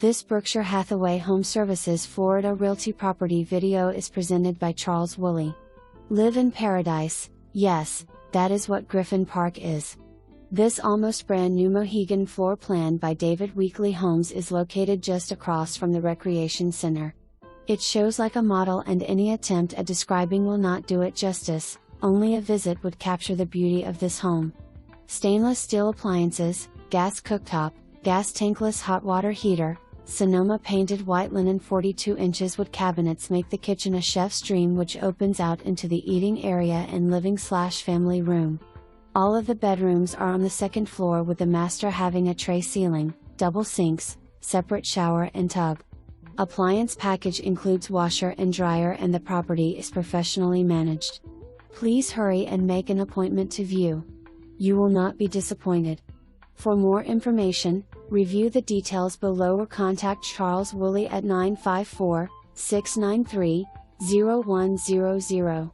This Berkshire Hathaway HomeServices Florida Realty property video is presented by Charles Woolley. Live in paradise, yes, that is what Griffin Park is. This almost brand new Mohegan floor plan by David Weekley Homes is located just across from the Recreation Center. It shows like a model, and any attempt at describing will not do it justice. Only a visit would capture the beauty of this home. Stainless steel appliances, gas cooktop, gas tankless hot water heater, Sonoma Painted White Linen 42 inches wood cabinets make the kitchen a chef's dream, which opens out into the eating area and living/family room. All of the bedrooms are on the second floor, with the master having a tray ceiling, double sinks, separate shower and tub. Appliance package includes washer and dryer, and the property is professionally managed. Please hurry and make an appointment to view. You will not be disappointed. For more information, review the details below or contact Charles Woolley at 954-693-0100.